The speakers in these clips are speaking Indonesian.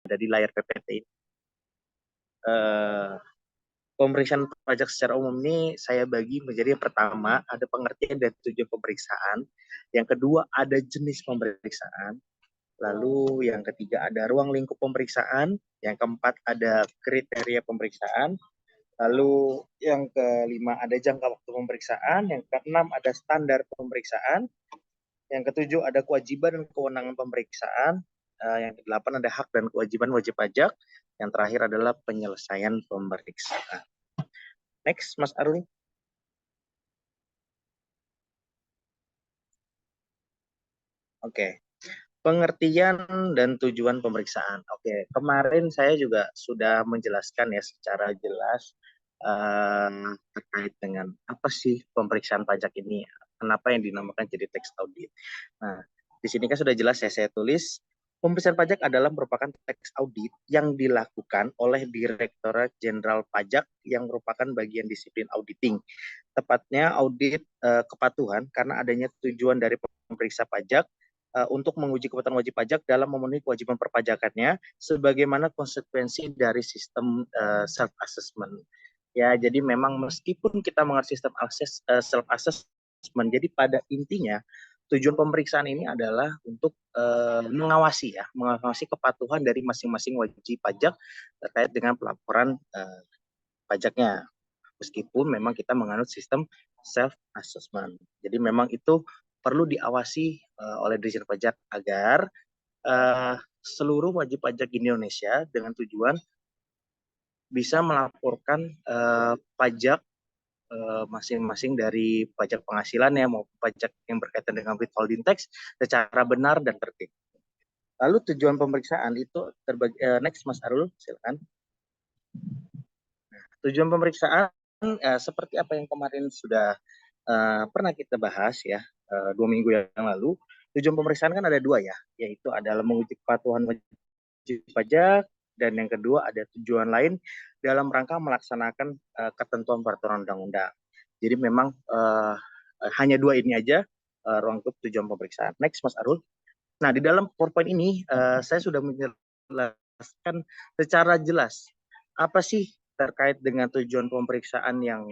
ada di layar PPT. Pemeriksaan pajak secara umum ini saya bagi menjadi yang pertama ada pengertian dan tujuan pemeriksaan, yang kedua ada jenis pemeriksaan, lalu yang ketiga ada ruang lingkup pemeriksaan, yang keempat ada kriteria pemeriksaan, lalu yang kelima ada jangka waktu pemeriksaan, yang keenam ada standar pemeriksaan, yang ketujuh ada kewajiban dan kewenangan pemeriksaan, yang kedelapan ada hak dan kewajiban wajib pajak, yang terakhir adalah penyelesaian pemeriksaan. Next, Mas Arul. Oke, pengertian dan tujuan pemeriksaan. Oke, kemarin saya juga sudah menjelaskan ya secara jelas terkait dengan apa sih pemeriksaan pajak ini, kenapa yang dinamakan jadi tax audit. Nah, di sini kan sudah jelas ya saya tulis, pemeriksaan pajak adalah merupakan tax audit yang dilakukan oleh Direktorat Jenderal Pajak yang merupakan bagian disiplin auditing. Tepatnya audit kepatuhan karena adanya tujuan dari pemeriksa pajak untuk menguji kepatuhan wajib pajak dalam memenuhi kewajiban perpajakannya sebagaimana konsekuensi dari sistem self assessment. Ya, jadi memang meskipun kita mengerti sistem self assessment, jadi pada intinya tujuan pemeriksaan ini adalah untuk mengawasi kepatuhan dari masing-masing wajib pajak terkait dengan pelaporan pajaknya. Meskipun memang kita menganut sistem self assessment. Jadi memang itu perlu diawasi oleh Dirjen Pajak agar seluruh wajib pajak di Indonesia dengan tujuan bisa melaporkan pajak masing-masing dari pajak penghasilannya maupun pajak yang berkaitan dengan withholding tax secara benar dan tertib. Lalu tujuan pemeriksaan itu terbagi, next Mas Arul, silakan. Tujuan pemeriksaan seperti apa yang kemarin sudah pernah kita bahas ya 2 minggu yang lalu. Tujuan pemeriksaan kan ada dua ya, yaitu adalah menguji kepatuhan wajib pajak dan yang kedua ada tujuan lain dalam rangka melaksanakan ketentuan peraturan undang-undang. Jadi memang hanya dua ini aja ruang lingkup tujuan pemeriksaan. Next, Mas Arul. Nah, di dalam PowerPoint ini saya sudah menjelaskan secara jelas apa sih terkait dengan tujuan pemeriksaan yang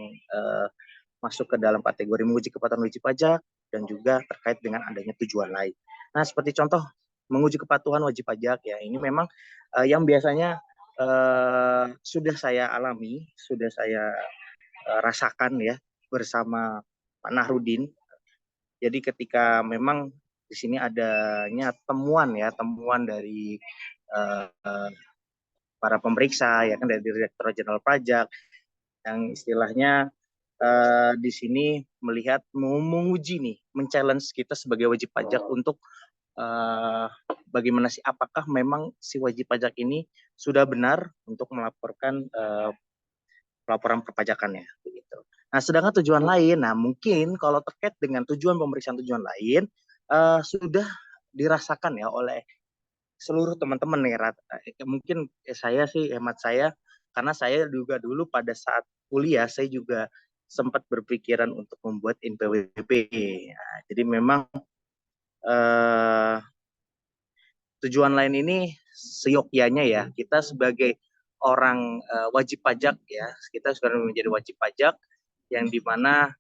masuk ke dalam kategori menguji kepatuhan wajib pajak dan juga terkait dengan adanya tujuan lain. Nah, seperti contoh menguji kepatuhan wajib pajak ya, ini memang yang biasanya sudah saya alami, sudah saya rasakan ya bersama Pak Nahrudin. Jadi ketika memang di sini adanya temuan dari para pemeriksa ya kan dari Direktorat Jenderal Pajak yang istilahnya di sini melihat menguji nih, men-challenge kita sebagai wajib pajak untuk bagaimana sih apakah memang si wajib pajak ini sudah benar untuk melaporkan laporan perpajakannya begitu. Nah, sedangkan tujuan lain, nah mungkin kalau terkait dengan pemeriksaan tujuan lain sudah dirasakan ya oleh seluruh teman-teman nih. Mungkin saya sih hemat saya karena saya juga dulu pada saat kuliah saya juga sempat berpikiran untuk membuat NPWP. Nah, jadi memang tujuan lain ini seyogyanya ya kita sebagai orang wajib pajak ya, kita sudah menjadi wajib pajak yang dimana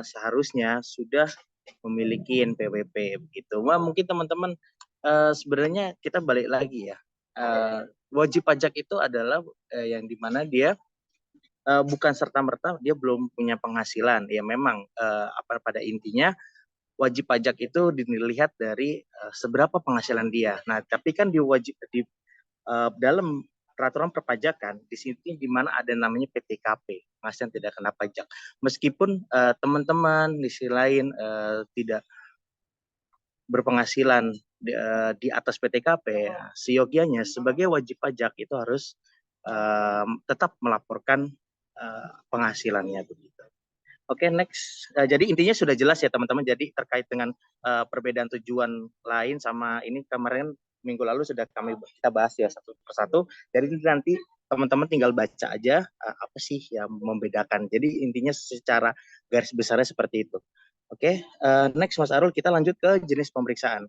seharusnya sudah memiliki NPWP begitu. Wah, mungkin teman-teman sebenarnya kita balik lagi ya. Wajib pajak itu adalah yang dimana dia bukan serta-merta dia belum punya penghasilan. Ya memang pada intinya wajib pajak itu dilihat dari seberapa penghasilan dia. Nah, tapi kan di dalam peraturan perpajakan di sini di mana ada namanya PTKP, penghasilan tidak kena pajak. Meskipun teman-teman di sisi lain tidak berpenghasilan di atas PTKP, seyogyanya sebagai wajib pajak itu harus tetap melaporkan penghasilannya begitu. Oke, next. Jadi intinya sudah jelas ya teman-teman. Jadi terkait dengan perbedaan tujuan lain sama ini kemarin minggu lalu sudah kita bahas ya satu persatu. Jadi nanti teman-teman tinggal baca aja apa sih yang membedakan. Jadi intinya secara garis besarnya seperti itu. Oke, next Mas Arul kita lanjut ke jenis pemeriksaan.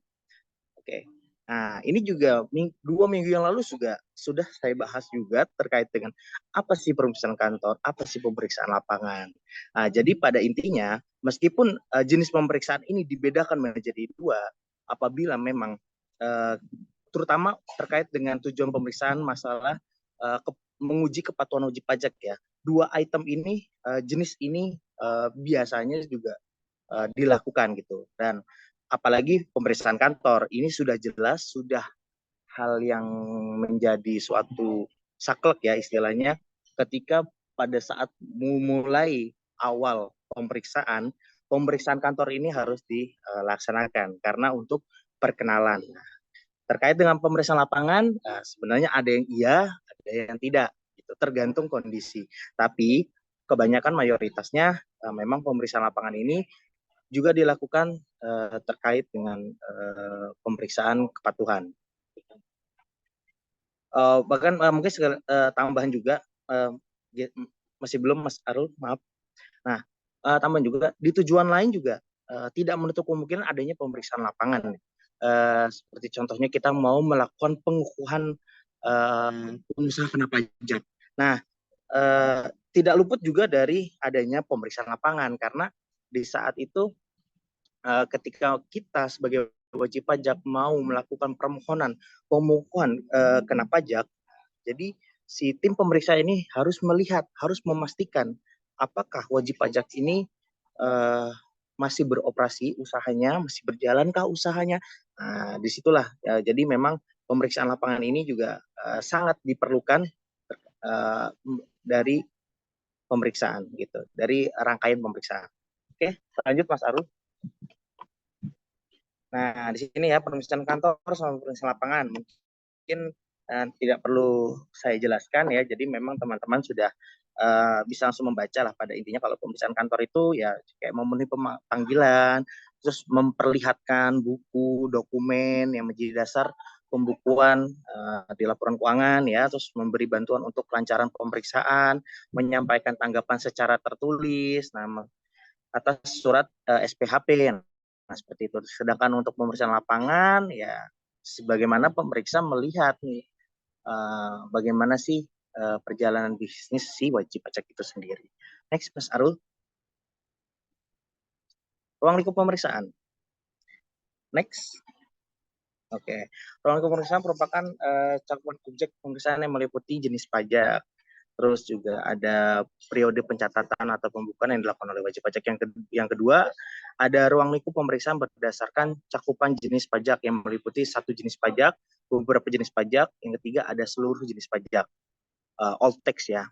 Oke. Nah, ini juga 2 minggu yang lalu juga sudah saya bahas juga terkait dengan apa sih pemeriksaan kantor, apa sih pemeriksaan lapangan. Nah, jadi pada intinya, meskipun jenis pemeriksaan ini dibedakan menjadi dua, apabila memang terutama terkait dengan tujuan pemeriksaan masalah menguji kepatuhan wajib pajak ya. Dua item ini, jenis ini biasanya juga dilakukan gitu. Dan apalagi pemeriksaan kantor ini sudah jelas, sudah hal yang menjadi suatu saklek ya istilahnya, ketika pada saat mulai awal pemeriksaan kantor ini harus dilaksanakan karena untuk perkenalan. Nah, terkait dengan pemeriksaan lapangan, sebenarnya ada yang iya, ada yang tidak, gitu, tergantung kondisi. Tapi kebanyakan mayoritasnya memang pemeriksaan lapangan ini juga dilakukan terkait dengan pemeriksaan kepatuhan. Bahkan mungkin tambahan juga, masih belum Mas Arul, maaf. Nah, tambahan juga di tujuan lain juga tidak menutup kemungkinan adanya pemeriksaan lapangan. Seperti contohnya kita mau melakukan pengukuhan pengusaha kena pajak. Nah, tidak luput juga dari adanya pemeriksaan lapangan karena di saat itu ketika kita sebagai wajib pajak mau melakukan permohonan pemukuan kena pajak, jadi si tim pemeriksa ini harus melihat, harus memastikan apakah wajib pajak ini masih beroperasi usahanya, masih berjalankah usahanya. Nah, disitulah jadi memang pemeriksaan lapangan ini juga sangat diperlukan uh, dari pemeriksaan gitu, dari rangkaian pemeriksaan. Oke, lanjut Mas Arul. Nah, di sini ya pemeriksaan kantor sama pemeriksaan lapangan. Mungkin tidak perlu saya jelaskan ya. Jadi memang teman-teman sudah bisa langsung membaca lah pada intinya kalau pemeriksaan kantor itu ya kayak memenuhi panggilan, terus memperlihatkan buku, dokumen yang menjadi dasar pembukuan di laporan keuangan ya, terus memberi bantuan untuk kelancaran pemeriksaan, menyampaikan tanggapan secara tertulis, nah atas surat SPHP. Nah, seperti itu. Sedangkan untuk pemeriksaan lapangan, ya sebagaimana pemeriksa melihat nih, bagaimana sih perjalanan bisnis si wajib pajak itu sendiri. Next, Mas Arul. Ruang lingkup pemeriksaan. Next. Oke. Okay. Ruang lingkup pemeriksaan merupakan cakupan objek pemeriksaan yang meliputi jenis pajak, terus juga ada periode pencatatan atau pembukuan yang dilakukan oleh wajib pajak. Yang kedua, ada ruang lingkup pemeriksaan berdasarkan cakupan jenis pajak yang meliputi satu jenis pajak, beberapa jenis pajak. Yang ketiga, ada seluruh jenis pajak, all tax ya.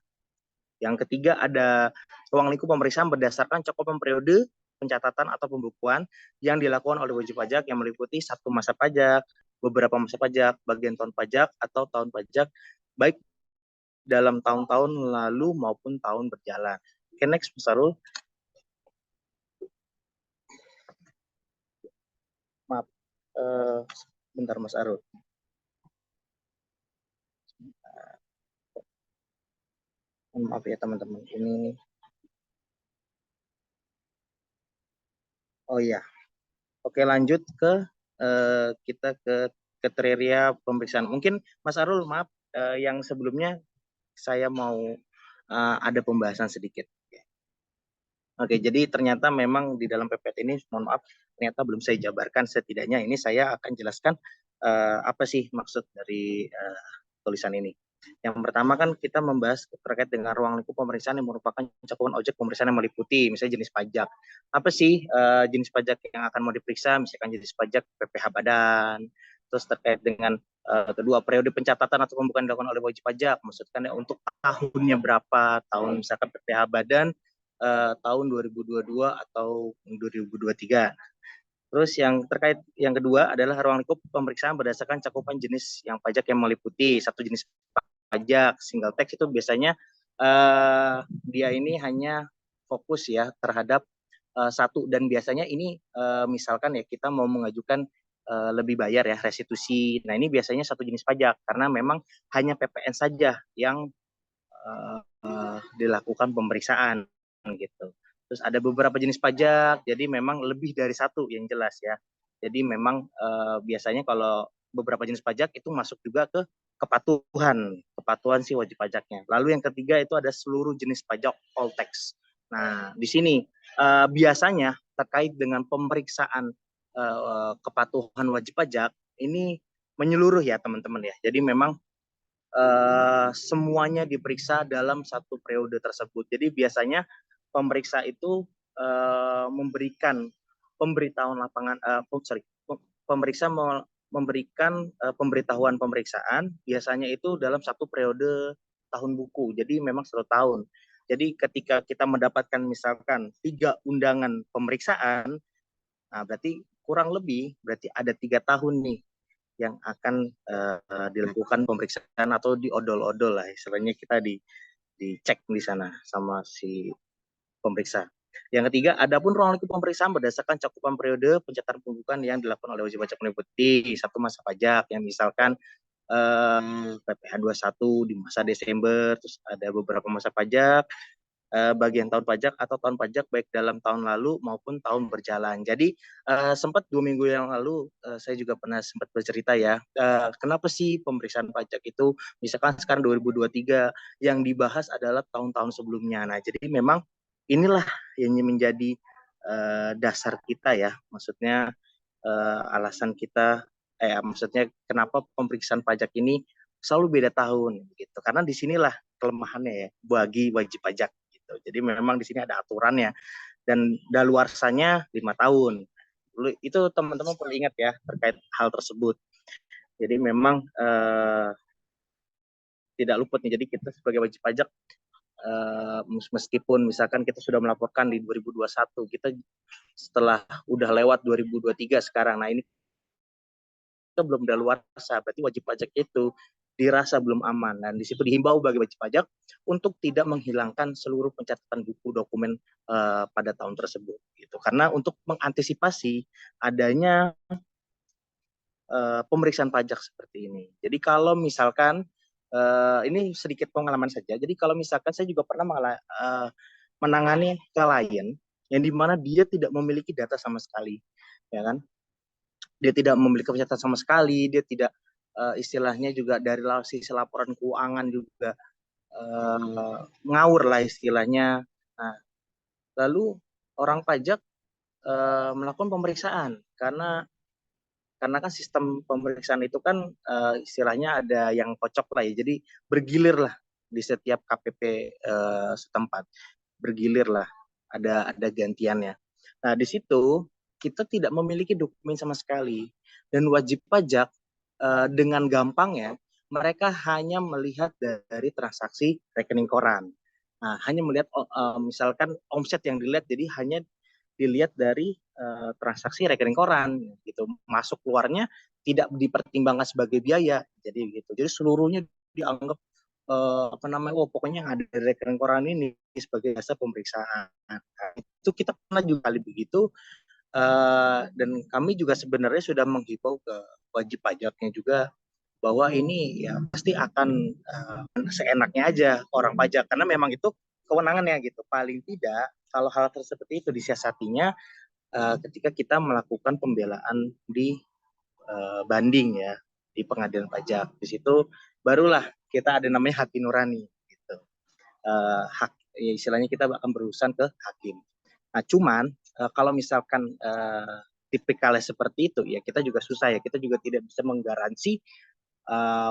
Yang ketiga, ada ruang lingkup pemeriksaan berdasarkan cakupan periode pencatatan atau pembukuan yang dilakukan oleh wajib pajak yang meliputi satu masa pajak, beberapa masa pajak, bagian tahun pajak, atau tahun pajak, baik dalam tahun-tahun lalu maupun tahun berjalan. Oke, next, Mas Arul. Maaf, bentar Mas Arul. Maaf ya teman-teman, ini, oh iya, oke lanjut ke kita ke kriteria pemeriksaan. Mungkin Mas Arul, maaf, yang sebelumnya saya mau ada pembahasan sedikit. Oke, jadi ternyata memang di dalam PPT ini, mohon maaf, ternyata belum saya jabarkan. Setidaknya ini saya akan jelaskan apa sih maksud dari tulisan ini. Yang pertama kan kita membahas terkait dengan ruang lingkup pemeriksaan yang merupakan cakupan objek pemeriksaan yang meliputi misalnya jenis pajak. Apa sih jenis pajak yang akan mau diperiksa? Misalkan jenis pajak PPh Badan. Terus terkait dengan kedua periode pencatatan atau pembukaan dilakukan oleh wajib pajak. Maksudkan ya untuk tahunnya berapa, tahun misalkan PPh Badan tahun 2022 atau 2023. Terus yang terkait yang kedua adalah ruang lingkup pemeriksaan berdasarkan cakupan jenis yang pajak yang meliputi satu jenis pajak. Single tax itu biasanya dia ini hanya fokus ya terhadap satu, dan biasanya ini misalkan ya kita mau mengajukan lebih bayar ya restitusi. Nah, ini biasanya satu jenis pajak karena memang hanya PPN saja yang dilakukan pemeriksaan gitu. Terus ada beberapa jenis pajak, jadi memang lebih dari satu yang jelas ya. Jadi memang biasanya kalau beberapa jenis pajak itu masuk juga ke kepatuhan si wajib pajaknya. Lalu yang ketiga itu ada seluruh jenis pajak all tax. Nah, di sini biasanya terkait dengan pemeriksaan kepatuhan wajib pajak ini menyeluruh ya teman-teman ya. Jadi memang semuanya diperiksa dalam satu periode tersebut. Jadi biasanya pemeriksa itu memberikan pemberitahuan lapangan, pemeriksa memberikan pemberitahuan pemeriksaan biasanya itu dalam satu periode tahun buku. Jadi memang 1 tahun. Jadi ketika kita mendapatkan misalkan 3 undangan pemeriksaan, nah berarti kurang lebih berarti ada 3 tahun nih yang akan dilakukan pemeriksaan atau diodol-odol lah istilahnya, kita dicek di sana sama si pemeriksa. Yang ketiga, adapun ruang lingkup pemeriksaan berdasarkan cakupan periode pencatatan pembukuan yang dilakukan oleh wajib pajak meliputi satu masa pajak yang misalkan PPh 21 di masa Desember, terus ada beberapa masa pajak, bagian tahun pajak atau tahun pajak baik dalam tahun lalu maupun tahun berjalan. Jadi sempat 2 minggu yang lalu saya juga pernah sempat bercerita ya, kenapa sih pemeriksaan pajak itu misalkan sekarang 2023 yang dibahas adalah tahun-tahun sebelumnya. Nah, jadi memang inilah yang menjadi dasar kita ya, maksudnya alasan kita, maksudnya kenapa pemeriksaan pajak ini selalu beda tahun gitu. Karena disinilah kelemahannya ya bagi wajib pajak gitu. Jadi memang di sini ada aturannya dan daluarsanya 5 tahun. Itu teman-teman perlu ingat ya terkait hal tersebut. Jadi memang tidak luput nih. Jadi kita sebagai wajib pajak meskipun misalkan kita sudah melaporkan di 2021, kita setelah udah lewat 2023 sekarang. Nah, ini kita belum daluarsa, berarti wajib pajak itu dirasa belum aman. Dan di situ dihimbau bagi wajib pajak untuk tidak menghilangkan seluruh pencatatan buku dokumen pada tahun tersebut. Gitu. Karena untuk mengantisipasi adanya pemeriksaan pajak seperti ini. Jadi kalau misalkan ini sedikit pengalaman saja. Jadi kalau misalkan saya juga pernah menangani klien yang dimana dia tidak memiliki data sama sekali, ya kan? Dia tidak memiliki pencatatan sama sekali, dia tidak istilahnya juga dari sisi laporan keuangan juga ngawur lah istilahnya. Nah, lalu orang pajak melakukan pemeriksaan karena kan sistem pemeriksaan itu kan istilahnya ada yang kocok lah ya, jadi bergilir lah di setiap KPP setempat, bergilir lah, ada gantiannya. Nah di situ kita tidak memiliki dokumen sama sekali dan wajib pajak dengan gampangnya mereka hanya melihat dari transaksi rekening koran. Nah, hanya melihat misalkan omset yang dilihat, jadi hanya dilihat dari transaksi rekening koran gitu, masuk keluarnya tidak dipertimbangkan sebagai biaya, jadi gitu. Jadi seluruhnya dianggap apa namanya, oh pokoknya yang ada di rekening koran ini sebagai jasa pemeriksaan. Nah, itu kita pernah juga kali begitu, dan kami juga sebenarnya sudah menghimbau ke wajib pajaknya juga bahwa ini ya pasti akan seenaknya aja orang pajak, karena memang itu kewenangannya gitu. Paling tidak kalau hal seperti itu disiasatinya ketika kita melakukan pembelaan di banding ya di pengadilan pajak. Di situ barulah kita ada namanya hati nurani gitu. Hak ya istilahnya kita akan berurusan ke hakim. Nah, cuman kalau misalkan tipikalnya seperti itu ya kita juga susah ya, kita juga tidak bisa menggaransi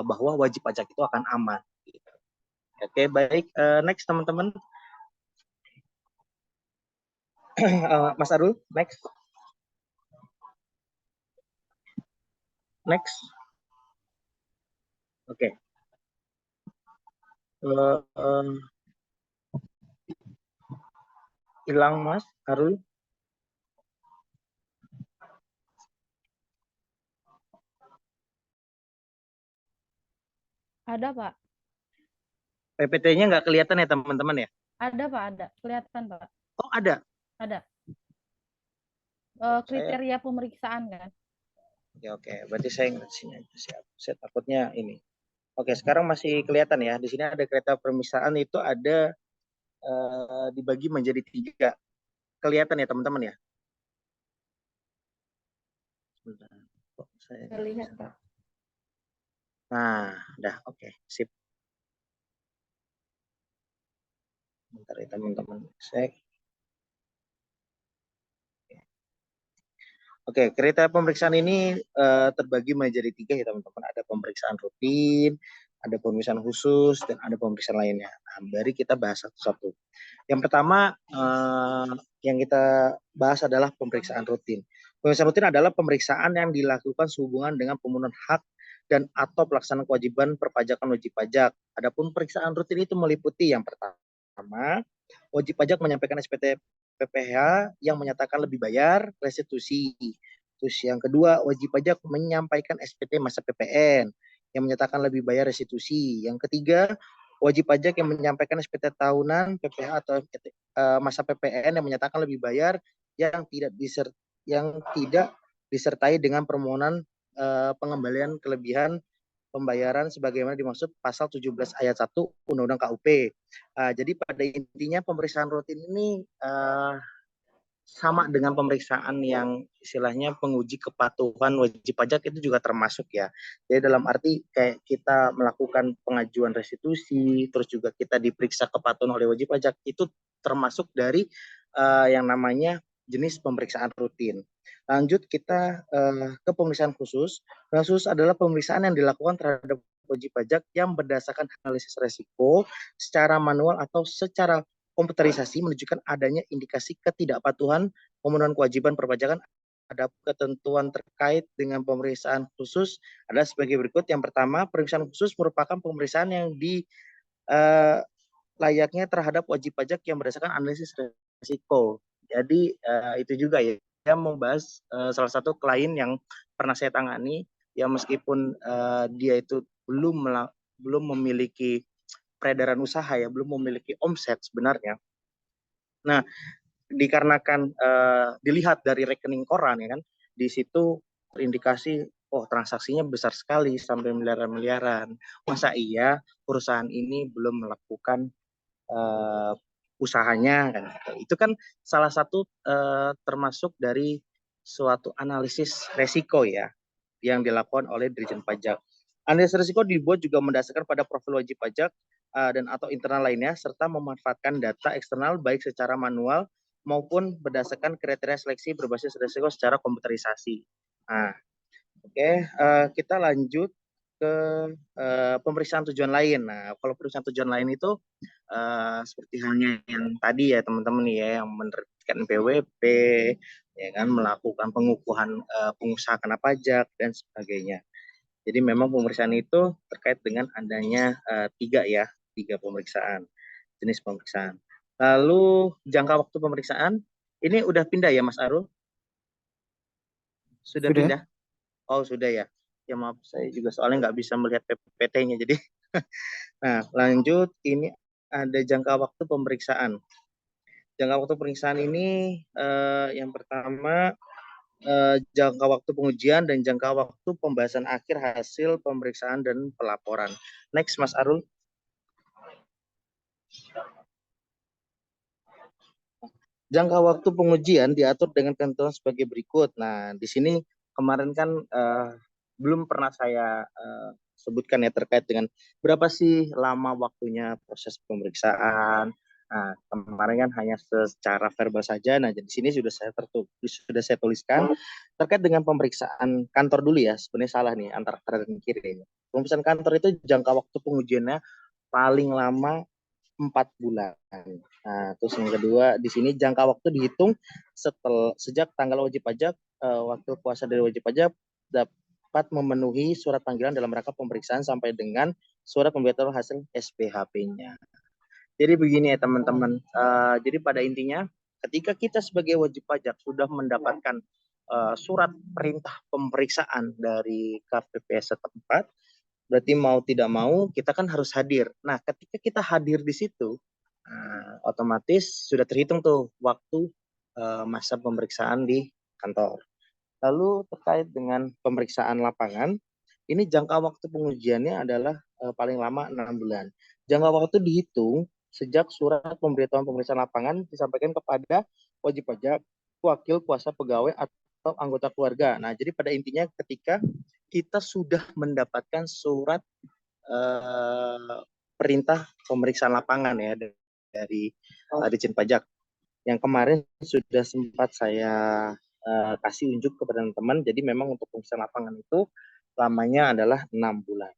bahwa wajib pajak itu akan aman. Gitu. Oke, baik. Next teman-teman. Mas Arul, next. Next. Oke. Hilang Mas Arul. Ada Pak. PPT-nya nggak kelihatan ya teman-teman ya? Ada Pak, ada. Kelihatan Pak. Oh ada? Ada. Kriteria pemeriksaan kan? Oke. Berarti saya ingat sini aja. Siap. Saya takutnya ini. Oke, sekarang masih kelihatan ya. Di sini ada kriteria pemeriksaan itu ada dibagi menjadi 3. Kelihatan ya teman-teman ya? Terlihat Pak. Nah, udah oke, sip. Bentar ya teman-teman. Oke, kriteria pemeriksaan ini terbagi menjadi tiga ya teman-teman. Ada pemeriksaan rutin, ada pemeriksaan khusus, dan ada pemeriksaan lainnya. Nah, mari kita bahas satu-satu. Yang pertama yang kita bahas adalah pemeriksaan rutin. Pemeriksaan rutin adalah pemeriksaan yang dilakukan sehubungan dengan pemenuhan hak dan atau pelaksanaan kewajiban perpajakan wajib pajak. Adapun pemeriksaan rutin itu meliputi yang pertama, wajib pajak menyampaikan SPT PPh yang menyatakan lebih bayar restitusi. Terus yang kedua, wajib pajak menyampaikan SPT masa PPN yang menyatakan lebih bayar restitusi. Yang ketiga, wajib pajak yang menyampaikan SPT tahunan PPh atau masa PPN yang menyatakan lebih bayar yang tidak disertai dengan permohonan pengembalian kelebihan pembayaran sebagaimana dimaksud pasal 17 ayat 1 Undang-Undang KUP. Jadi pada intinya pemeriksaan rutin ini sama dengan pemeriksaan yang istilahnya penguji kepatuhan wajib pajak itu juga termasuk ya. Jadi dalam arti kayak kita melakukan pengajuan restitusi, terus juga kita diperiksa kepatuhan oleh wajib pajak, itu termasuk dari yang namanya jenis pemeriksaan rutin. Lanjut kita ke pemeriksaan khusus. Khusus adalah pemeriksaan yang dilakukan terhadap wajib pajak yang berdasarkan analisis resiko secara manual atau secara komputerisasi menunjukkan adanya indikasi ketidakpatuhan pemenuhan kewajiban perpajakan. Ada ketentuan terkait dengan pemeriksaan khusus ada sebagai berikut. Yang pertama, pemeriksaan khusus merupakan pemeriksaan yang layaknya terhadap wajib pajak yang berdasarkan analisis risiko. Jadi itu juga ya, saya mau bahas salah satu klien yang pernah saya tangani, yang meskipun dia itu belum memiliki peredaran usaha ya, belum memiliki omset sebenarnya. Nah, dikarenakan dilihat dari rekening koran ya kan, di situ terindikasi oh transaksinya besar sekali sampai miliaran-miliaran. Masa iya perusahaan ini belum melakukan usahanya kan? Itu kan salah satu termasuk dari suatu analisis resiko ya yang dilakukan oleh Dirjen Pajak. Analisis risiko dibuat juga mendasarkan pada profil wajib pajak dan atau internal lainnya, serta memanfaatkan data eksternal baik secara manual maupun berdasarkan kriteria seleksi berbasis risiko secara komputerisasi. Nah, oke, kita lanjut ke pemeriksaan tujuan lain. Nah, kalau pemeriksaan tujuan lain itu seperti halnya yang tadi ya teman-teman ya, yang menerbitkan PWP, ya kan, melakukan pengukuhan pengusaha kena pajak dan sebagainya. Jadi memang pemeriksaan itu terkait dengan adanya tiga pemeriksaan, jenis pemeriksaan. Lalu jangka waktu pemeriksaan, ini udah pindah ya Mas Arul? Sudah Sudah. pindah? Oh sudah ya. Ya maaf, saya juga soalnya nggak bisa melihat PPT-nya. Jadi, nah lanjut, ini ada jangka waktu pemeriksaan. Jangka waktu pemeriksaan ini yang pertama jangka waktu pengujian dan jangka waktu pembahasan akhir hasil pemeriksaan dan pelaporan. Next, Mas Arul. Jangka waktu pengujian diatur dengan ketentuan sebagai berikut. Nah, di sini kemarin kan belum pernah saya sebutkan ya terkait dengan berapa sih lama waktunya proses pemeriksaan. Nah, kemarin kan hanya secara verbal saja. Nah, di sini sudah saya tuliskan terkait dengan pemeriksaan kantor dulu ya. Sebenarnya salah nih antara kanan dan kiri. Pemeriksaan kantor itu jangka waktu pengujiannya paling lama 4 bulan. Nah, terus yang kedua di sini jangka waktu dihitung sejak tanggal wajib pajak wakil kuasa dari wajib pajak dapat memenuhi surat panggilan dalam rangka pemeriksaan sampai dengan surat pemberitahuan hasil SPHP-nya. Jadi begini ya teman-teman. Jadi pada intinya ketika kita sebagai wajib pajak sudah mendapatkan surat perintah pemeriksaan dari KPPS setempat, berarti mau tidak mau kita kan harus hadir. Nah, ketika kita hadir di situ, otomatis sudah terhitung tuh waktu masa pemeriksaan di kantor. Lalu terkait dengan pemeriksaan lapangan, ini jangka waktu pengujiannya adalah paling lama 6 bulan. Jangka waktu dihitung sejak surat pemberitahuan pemeriksaan lapangan disampaikan kepada wajib pajak, wakil kuasa pegawai atau anggota keluarga. Nah, jadi pada intinya ketika kita sudah mendapatkan surat perintah pemeriksaan lapangan ya dari Ditjen Pajak yang kemarin sudah sempat saya kasih unjuk kepada teman-teman. Jadi memang untuk pemeriksaan lapangan itu lamanya adalah 6 bulan.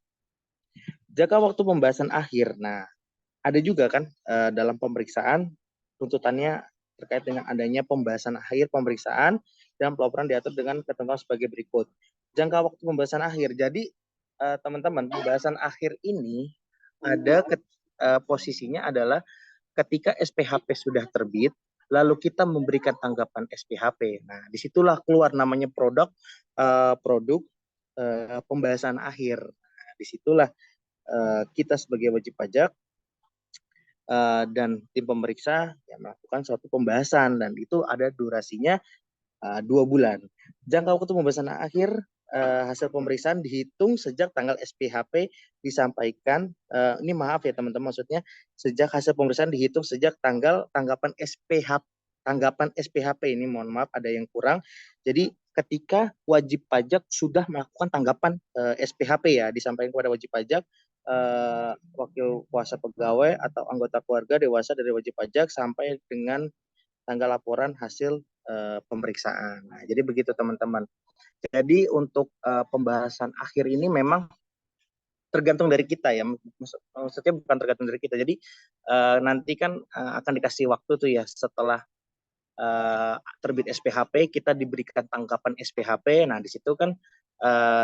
Jangka waktu pembahasan akhir, nah ada juga kan dalam pemeriksaan tuntutannya terkait dengan adanya pembahasan akhir pemeriksaan dan pelaporan diatur dengan ketentuan sebagai berikut. Jangka waktu pembahasan akhir. Jadi teman-teman, pembahasan akhir ini ada posisinya adalah ketika SPHP sudah terbit, lalu kita memberikan tanggapan SPHP. Nah, disitulah keluar namanya produk pembahasan akhir. Nah, disitulah kita sebagai wajib pajak dan tim pemeriksa yang melakukan suatu pembahasan dan itu ada durasinya 2 bulan. Jangka waktu pembahasan akhir hasil pemeriksaan dihitung sejak tanggal SPHP disampaikan. Ini maaf ya teman-teman, maksudnya sejak hasil pemeriksaan dihitung sejak tanggal tanggapan SPHP ini, mohon maaf ada yang kurang. Jadi ketika wajib pajak sudah melakukan tanggapan SPHP ya, disampaikan kepada wajib pajak, wakil kuasa pegawai atau anggota keluarga dewasa dari wajib pajak sampai dengan tanggal laporan hasil pemeriksaan. Nah, jadi begitu teman-teman. Jadi untuk pembahasan akhir ini memang tergantung dari kita ya, maksudnya bukan tergantung dari kita. Jadi nanti kan akan dikasih waktu tuh ya setelah terbit SPHP kita diberikan tanggapan SPHP. Nah di situ kan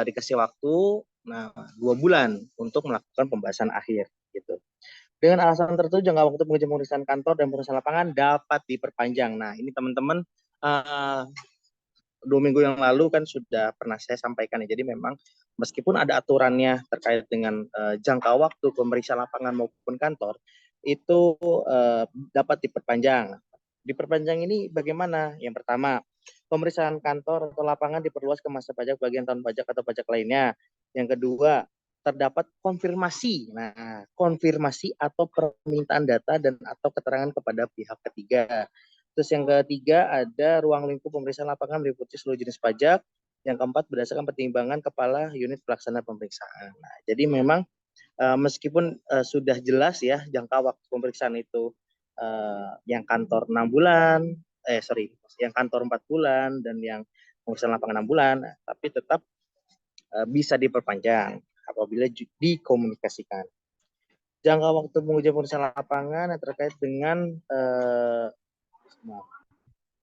dikasih waktu 2 bulan untuk melakukan pembahasan akhir gitu. Dengan alasan tertentu jangka waktu pengujian pemeriksaan kantor dan pemeriksaan lapangan dapat diperpanjang. Nah ini teman-teman 2 minggu yang lalu kan sudah pernah saya sampaikan ya. Jadi memang meskipun ada aturannya terkait dengan jangka waktu pemeriksaan lapangan maupun kantor itu dapat diperpanjang. Diperpanjang ini bagaimana? Yang pertama, pemeriksaan kantor atau lapangan diperluas ke masa pajak bagian tahun pajak atau pajak lainnya. Yang kedua, terdapat konfirmasi. Nah, konfirmasi atau permintaan data dan atau keterangan kepada pihak ketiga. Terus yang ketiga ada ruang lingkup pemeriksaan lapangan meliputi seluruh jenis pajak. Yang keempat berdasarkan pertimbangan kepala unit pelaksana pemeriksaan. Nah, jadi memang meskipun sudah jelas ya jangka waktu pemeriksaan itu yang kantor 6 bulan, yang kantor 4 bulan dan yang pemeriksaan lapangan 6 bulan, tapi tetap bisa diperpanjang apabila dikomunikasikan. Jangka waktu pengujian pemeriksaan lapangan yang terkait dengan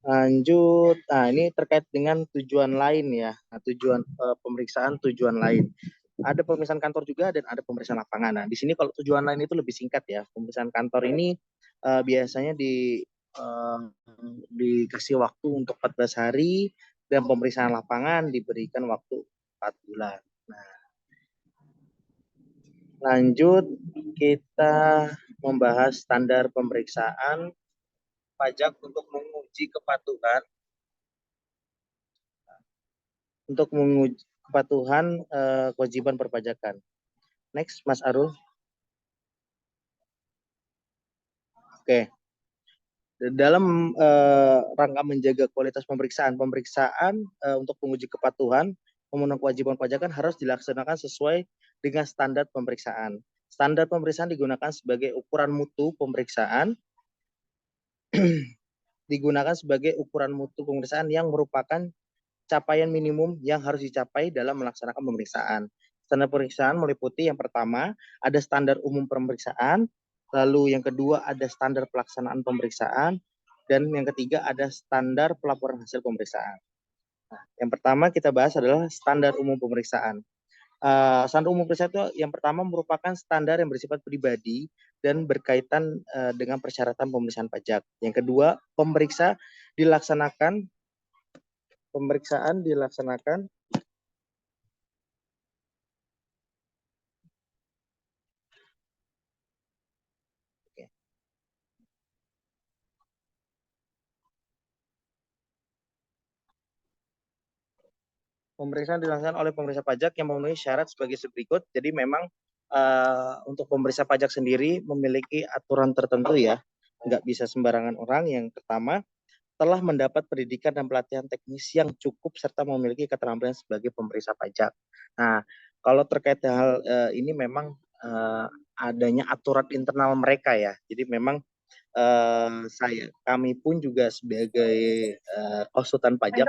lanjut. Nah, ini terkait dengan tujuan lain ya. Nah, tujuan pemeriksaan tujuan lain. Ada pemeriksaan kantor juga dan ada pemeriksaan lapangan. Nah, di sini kalau tujuan lain itu lebih singkat ya. Pemeriksaan kantor ini biasanya dikasih waktu untuk 14 hari dan pemeriksaan lapangan diberikan waktu 4 bulan. Nah, lanjut kita membahas standar pemeriksaan pajak untuk menguji kepatuhan kewajiban perpajakan. Next, Mas Arul. Oke. Dalam rangka menjaga kualitas pemeriksaan untuk menguji kepatuhan pemenuhan kewajiban pajakan harus dilaksanakan sesuai dengan standar pemeriksaan. Standar pemeriksaan digunakan sebagai ukuran mutu pemeriksaan yang merupakan capaian minimum yang harus dicapai dalam melaksanakan pemeriksaan. Standar pemeriksaan meliputi yang pertama, ada standar umum pemeriksaan, lalu yang kedua ada standar pelaksanaan pemeriksaan, dan yang ketiga ada standar pelaporan hasil pemeriksaan. Nah, yang pertama kita bahas adalah standar umum pemeriksaan. Standar umum pemeriksaan itu yang pertama merupakan standar yang bersifat pribadi dan berkaitan dengan persyaratan pemeriksaan pajak. Yang kedua, pemeriksaan dilaksanakan oleh pemeriksa pajak yang memenuhi syarat sebagai berikut. Jadi memang untuk pemeriksa pajak sendiri memiliki aturan tertentu ya, nggak bisa sembarangan orang. Yang pertama, telah mendapat pendidikan dan pelatihan teknis yang cukup serta memiliki keterampilan sebagai pemeriksa pajak. Nah, kalau terkait hal ini memang adanya aturan internal mereka ya. Jadi memang kami pun juga sebagai konsultan pajak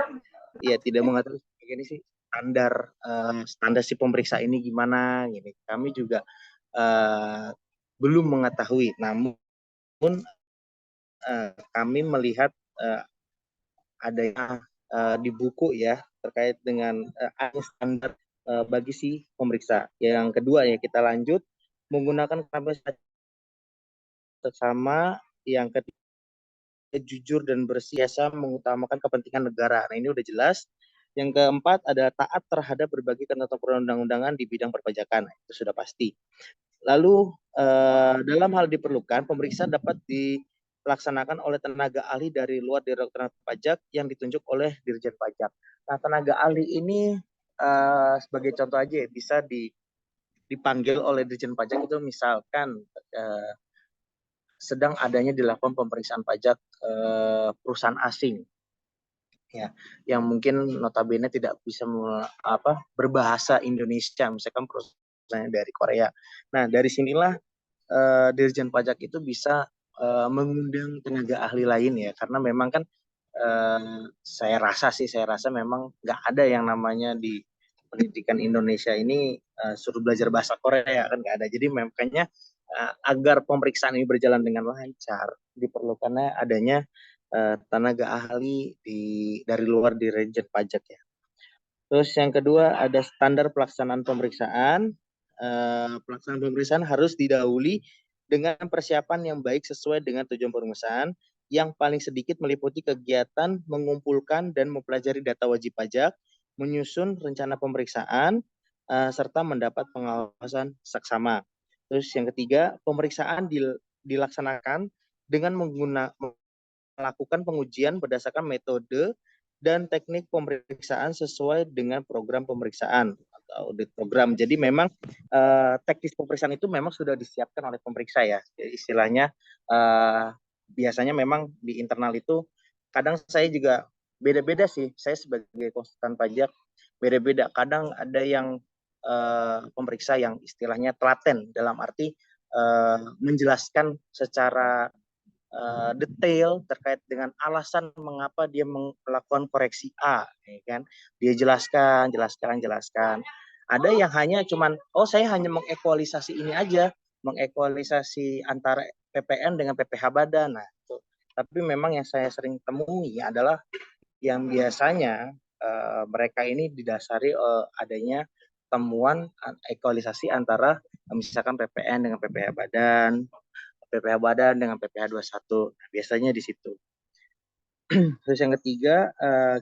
ya tidak mengetahui ini sih standar si pemeriksa ini gimana gini. Kami juga belum mengetahui. Namun kami melihat adanya di buku ya terkait dengan standar bagi si pemeriksa. Yang kedua ya kita lanjut menggunakan keterampilan bersama. Yang ketiga jujur dan bersih, biasa mengutamakan kepentingan negara. Nah ini udah jelas. Yang keempat adalah taat terhadap berbagai ketentuan perundang-undangan di bidang perpajakan. Nah, itu sudah pasti. Lalu dalam hal diperlukan, pemeriksaan dapat dilaksanakan oleh tenaga ahli dari luar Direktorat Pajak yang ditunjuk oleh Dirjen Pajak. Nah, tenaga ahli ini sebagai contoh aja ya, bisa dipanggil oleh Dirjen Pajak itu misalkan sedang adanya dilakukan pemeriksaan pajak perusahaan asing ya yang mungkin notabene tidak bisa berbahasa Indonesia, misalkan perusahaan dari Korea. Nah, dari sinilah Dirjen Pajak itu bisa mengundang tenaga ahli lain ya, karena memang kan saya rasa memang nggak ada yang namanya di pendidikan Indonesia ini suruh belajar bahasa Korea, kan nggak ada. Jadi makanya agar pemeriksaan ini berjalan dengan lancar diperlukannya adanya tenaga ahli dari luar Dirjen Pajak ya. Terus yang kedua ada standar pelaksanaan pemeriksaan. Pelaksanaan pemeriksaan harus didahului dengan persiapan yang baik sesuai dengan tujuan pemeriksaan, yang paling sedikit meliputi kegiatan mengumpulkan dan mempelajari data wajib pajak, menyusun rencana pemeriksaan, serta mendapat pengawasan saksama. Terus yang ketiga, pemeriksaan dilaksanakan dengan melakukan pengujian berdasarkan metode dan teknik pemeriksaan sesuai dengan program pemeriksaan atau audit program. Jadi memang teknis pemeriksaan itu memang sudah disiapkan oleh pemeriksa ya. Jadi istilahnya biasanya memang di internal itu kadang saya juga beda-beda sih. Saya sebagai konsultan pajak beda-beda. Kadang ada yang pemeriksa yang istilahnya telaten dalam arti menjelaskan secara detail terkait dengan alasan mengapa dia melakukan koreksi A, ya kan? Dia jelaskan. Ada yang hanya cuman, saya hanya mengekualisasi ini aja, mengekualisasi antara PPN dengan PPh Badan. Nah, itu. Tapi memang yang saya sering temui adalah yang biasanya mereka ini didasari adanya temuan ekualisasi antara misalkan PPN dengan PPh Badan, PPh Badan dengan PPh 21. Nah, biasanya di situ. Terus yang ketiga,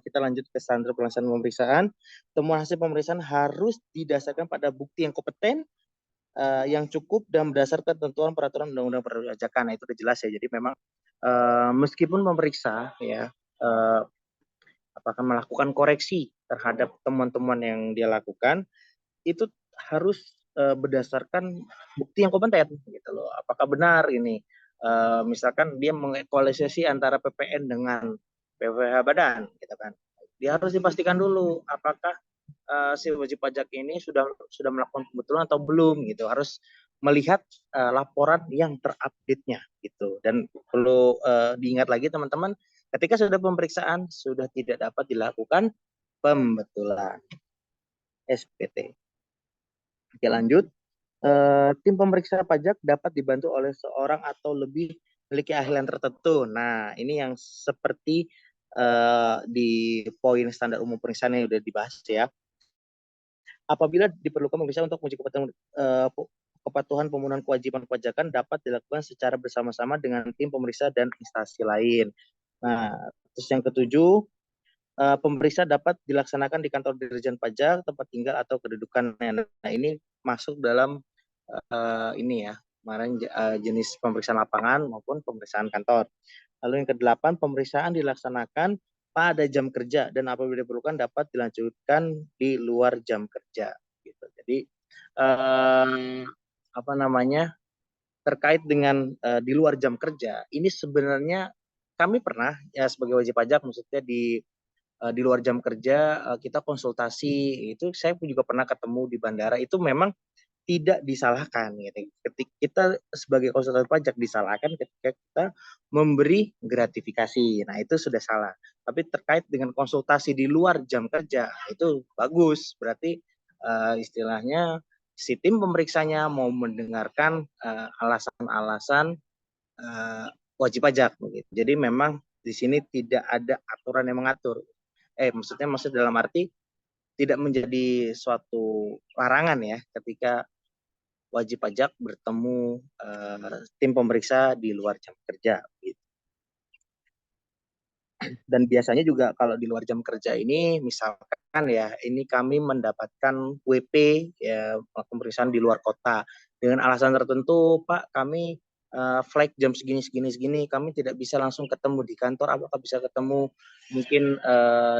kita lanjut ke standar pelaksanaan pemeriksaan. Temuan hasil pemeriksaan harus didasarkan pada bukti yang kompeten, yang cukup dan berdasarkan ketentuan peraturan undang-undang perpajakan. Nah, itu udah jelas ya. Jadi memang meskipun pemeriksa ya apakah melakukan koreksi terhadap temuan-temuan yang dia lakukan, itu harus berdasarkan bukti yang kompeten gitu loh. Apakah benar ini misalkan dia mengekualisasi antara PPN dengan PPh Badan gitu kan. Dia harus dipastikan dulu apakah si wajib pajak ini sudah melakukan kebetulan atau belum gitu. Harus melihat laporan yang terupdate-nya gitu. Dan perlu diingat lagi teman-teman, ketika sudah pemeriksaan sudah tidak dapat dilakukan pembetulan SPT. Oke, lanjut. Tim pemeriksa pajak dapat dibantu oleh seorang atau lebih memiliki keahlian tertentu. Nah, ini yang seperti di poin standar umum pemeriksaan yang sudah dibahas ya. Apabila diperlukan pemeriksaan untuk menguji kepatuhan pemenuhan kewajiban pajakan dapat dilakukan secara bersama-sama dengan tim pemeriksa dan instansi lain. Nah, terus yang ketujuh, pemeriksa dapat dilaksanakan di kantor Dirjen Pajak, tempat tinggal atau kedudukannya. Nah, ini masuk dalam ini ya, kemarin jenis pemeriksaan lapangan maupun pemeriksaan kantor. Lalu yang kedelapan, pemeriksaan dilaksanakan pada jam kerja dan apabila diperlukan dapat dilanjutkan di luar jam kerja. Gitu. Jadi apa namanya terkait dengan di luar jam kerja, ini sebenarnya kami pernah ya sebagai wajib pajak, maksudnya di luar jam kerja kita konsultasi, itu saya pun juga pernah ketemu di bandara, itu memang tidak disalahkan gitu. Ketika kita sebagai konsultan pajak disalahkan ketika kita memberi gratifikasi. Nah, itu sudah salah. Tapi terkait dengan konsultasi di luar jam kerja, itu bagus. Berarti istilahnya si tim pemeriksanya mau mendengarkan alasan-alasan wajib pajak begitu. Jadi memang di sini tidak ada aturan yang mengatur. Maksud dalam arti tidak menjadi suatu larangan ya ketika wajib pajak bertemu tim pemeriksa di luar jam kerja. Gitu. Dan biasanya juga kalau di luar jam kerja ini, misalkan ya, ini kami mendapatkan WP ya pemeriksaan di luar kota dengan alasan tertentu, Pak, kami flight jam segini segini segini, kami tidak bisa langsung ketemu di kantor, apakah bisa ketemu mungkin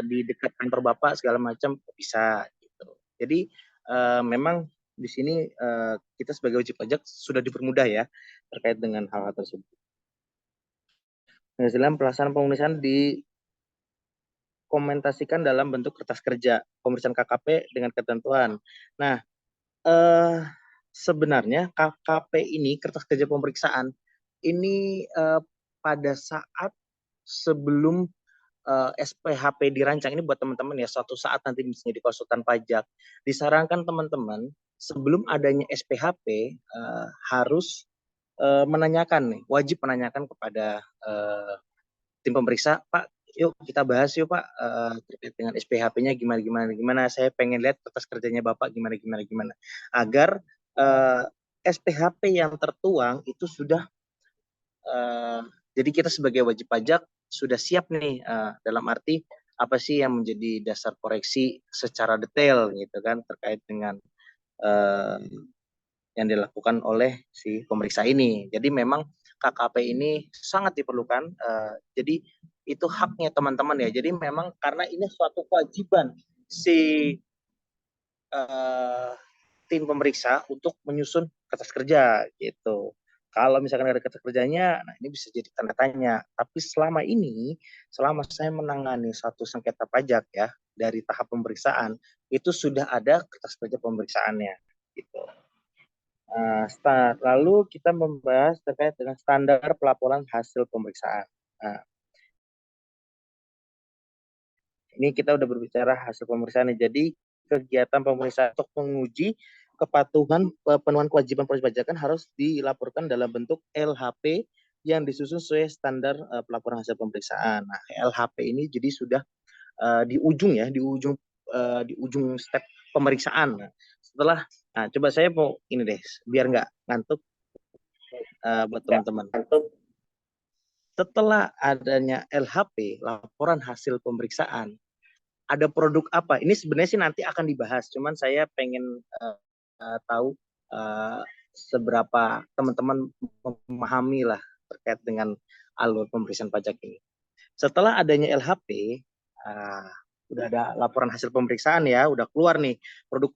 di dekat kantor Bapak segala macam, bisa gitu. Jadi memang di sini kita sebagai wajib pajak sudah dipermudah ya terkait dengan hal-hal tersebut. Penghasilan pelaksanaan pemeriksaan dikomentasikan dalam bentuk kertas kerja pemeriksaan KKP dengan ketentuan. Nah, sebenarnya KKP ini kertas kerja pemeriksaan ini pada saat sebelum SPHP dirancang, ini buat teman-teman ya, suatu saat nanti misalnya di konsultan pajak, disarankan teman-teman sebelum adanya SPHP harus menanyakan nih, wajib menanyakan kepada tim pemeriksa, Pak, yuk kita bahas yuk Pak terkait dengan SPHP-nya gimana, saya pengen lihat kertas kerjanya Bapak gimana, agar SPHP yang tertuang itu sudah jadi kita sebagai wajib pajak sudah siap nih dalam arti apa sih yang menjadi dasar koreksi secara detail gitu kan terkait dengan yang dilakukan oleh si pemeriksa ini. Jadi memang KKP ini sangat diperlukan. Jadi itu haknya teman-teman ya. Jadi memang karena ini suatu kewajiban si tim pemeriksa untuk menyusun kertas kerja gitu. Kalau misalkan ada kertas kerjanya, nah ini bisa jadi tanda tanya. Tapi selama saya menangani satu sengketa pajak ya dari tahap pemeriksaan, itu sudah ada kertas kerja pemeriksaannya gitu. Lalu kita membahas terkait dengan standar pelaporan hasil pemeriksaan. Nah, ini kita udah berbicara hasil pemeriksaan. Jadi kegiatan pemeriksaan untuk menguji kepatuhan pemenuhan kewajiban proses pajakan harus dilaporkan dalam bentuk LHP yang disusun sesuai standar pelaporan hasil pemeriksaan. Nah, LHP ini jadi sudah di ujung step pemeriksaan. Nah, coba saya mau ini deh, biar nggak ngantuk buat teman-teman. Setelah adanya LHP, laporan hasil pemeriksaan, ada produk apa? Ini sebenarnya sih nanti akan dibahas, cuman saya pengen tahu seberapa teman-teman memahami lah terkait dengan alur pemeriksaan pajak ini. Setelah adanya LHP, udah ada laporan hasil pemeriksaan ya, udah keluar nih produk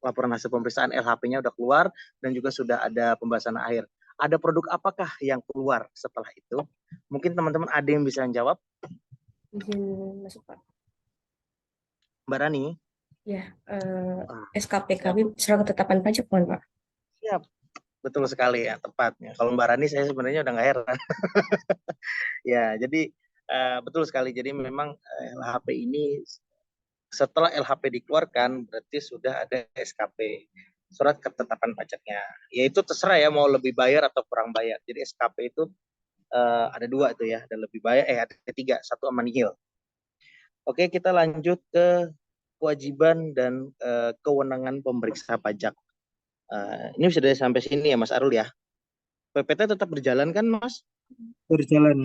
laporan hasil pemeriksaan LHP-nya udah keluar dan juga sudah ada pembahasan akhir. Ada produk apakah yang keluar setelah itu? Mungkin teman-teman ada yang bisa menjawab. Izin masuk Pak. Mbak Rani? Ya, SKP kami surat ketetapan pajak kan Pak? Siap, betul sekali ya, tepatnya. Kalau Mbak Rani saya sebenarnya udah nggak heran. Ya, jadi betul sekali. Jadi memang LHP ini setelah LHP dikeluarkan berarti sudah ada SKP, surat ketetapan pajaknya. Ya itu terserah ya mau lebih bayar atau kurang bayar. Jadi SKP itu ada dua tuh ya, ada lebih bayar, ada tiga, satu aman nihil. Oke, kita lanjut ke kewajiban dan kewenangan pemeriksa pajak. Ini sudah sampai sini ya Mas Arul ya. PPT tetap berjalan kan Mas? Berjalan.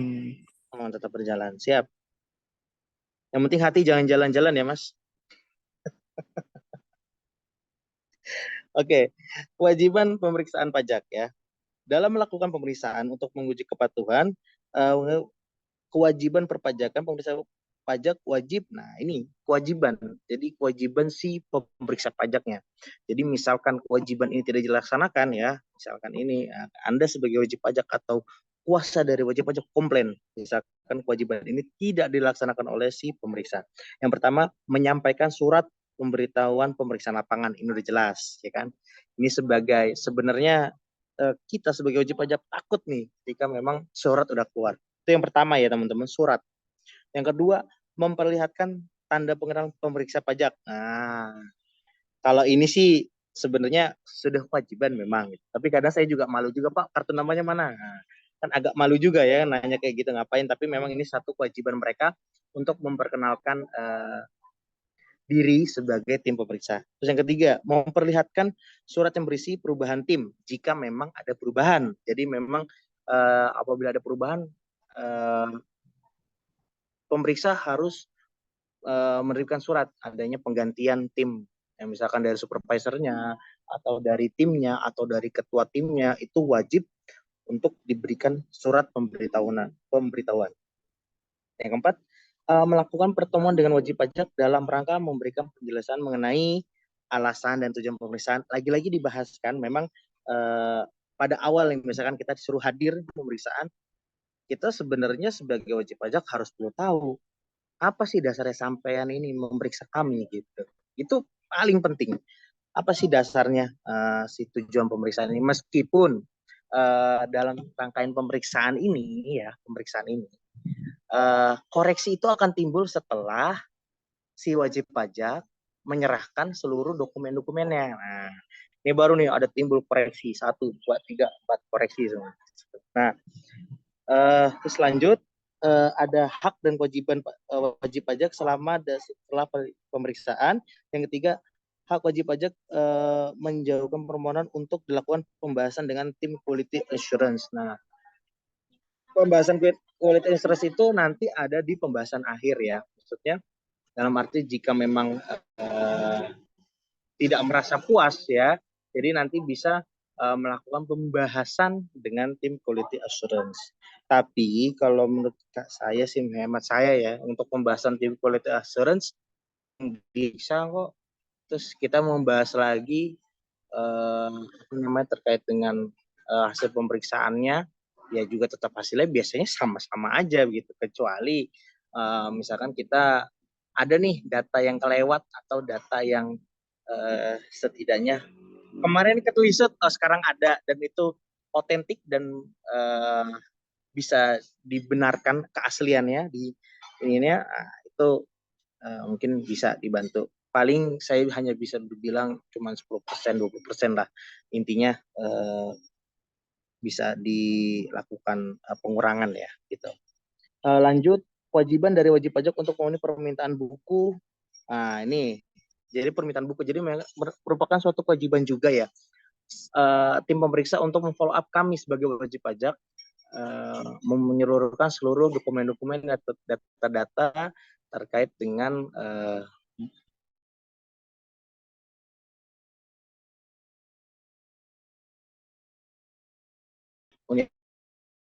Tetap berjalan, siap. Yang penting hati jangan jalan-jalan ya Mas. Oke, kewajiban pemeriksaan pajak ya. Dalam melakukan pemeriksaan untuk menguji kepatuhan, kewajiban perpajakan pemeriksa pajak wajib. Nah, ini kewajiban. Jadi kewajiban si pemeriksa pajaknya. Jadi misalkan kewajiban ini tidak dilaksanakan ya, misalkan ini Anda sebagai wajib pajak atau kuasa dari wajib pajak komplain, misalkan kewajiban ini tidak dilaksanakan oleh si pemeriksa. Yang pertama, menyampaikan surat pemberitahuan pemeriksaan lapangan, ini udah jelas, ya kan? Ini sebagai sebenarnya kita sebagai wajib pajak takut nih ketika memang surat udah keluar. Itu yang pertama ya teman-teman, surat. Yang kedua, memperlihatkan tanda pengenalan pemeriksa pajak. Nah, kalau ini sih sebenarnya sudah kewajiban memang. Tapi kadang saya juga malu juga, Pak, kartu namanya mana? Nah, kan agak malu juga ya nanya kayak gitu ngapain. Tapi memang ini satu kewajiban mereka untuk memperkenalkan diri sebagai tim pemeriksa. Terus yang ketiga, memperlihatkan surat yang berisi perubahan tim jika memang ada perubahan. Jadi memang apabila ada perubahan, pemeriksa harus menerbitkan surat adanya penggantian tim. Yang misalkan dari supervisornya, atau dari timnya, atau dari ketua timnya, itu wajib untuk diberikan surat pemberitahuan. Yang keempat, melakukan pertemuan dengan wajib pajak dalam rangka memberikan penjelasan mengenai alasan dan tujuan pemeriksaan. Lagi-lagi dibahaskan memang pada awal misalkan kita disuruh hadir pemeriksaan, kita sebenarnya sebagai wajib pajak harus perlu tahu apa sih dasarnya sampean ini memeriksa kami gitu. Itu paling penting. Apa sih dasarnya si tujuan pemeriksaan ini, meskipun dalam rangkaian pemeriksaan ini koreksi itu akan timbul setelah si wajib pajak menyerahkan seluruh dokumen-dokumennya. Nah, ini baru nih ada timbul koreksi 1, 2, 3, 4 koreksi semua. Nah, terus lanjut ada hak dan kewajiban wajib pajak setelah pemeriksaan. Yang ketiga, hak wajib pajak menjauhkan permohonan untuk dilakukan pembahasan dengan tim quality assurance. Nah, pembahasan quality assurance itu nanti ada di pembahasan akhir ya. Maksudnya dalam arti jika memang tidak merasa puas ya, jadi nanti bisa melakukan pembahasan dengan tim quality assurance. Tapi kalau menurut saya sih, hemat saya ya, untuk pembahasan tim quality assurance bisa kok. Terus kita membahas lagi terkait dengan hasil pemeriksaannya, ya juga tetap hasilnya biasanya sama-sama aja gitu, kecuali misalkan kita ada nih data yang kelewat atau data yang setidaknya kemarin ketulisut sekarang ada dan itu otentik dan bisa dibenarkan keasliannya di ini itu mungkin bisa dibantu. Paling saya hanya bisa bilang cuma 10%, 20% lah. Intinya bisa dilakukan pengurangan ya gitu. Lanjut, kewajiban dari wajib pajak untuk memenuhi permintaan buku. Nah, ini jadi permintaan buku jadi merupakan suatu kewajiban juga ya. Tim pemeriksa untuk memfollow up kami sebagai wajib pajak menyeluruhkan seluruh dokumen-dokumen dan data-data terkait dengan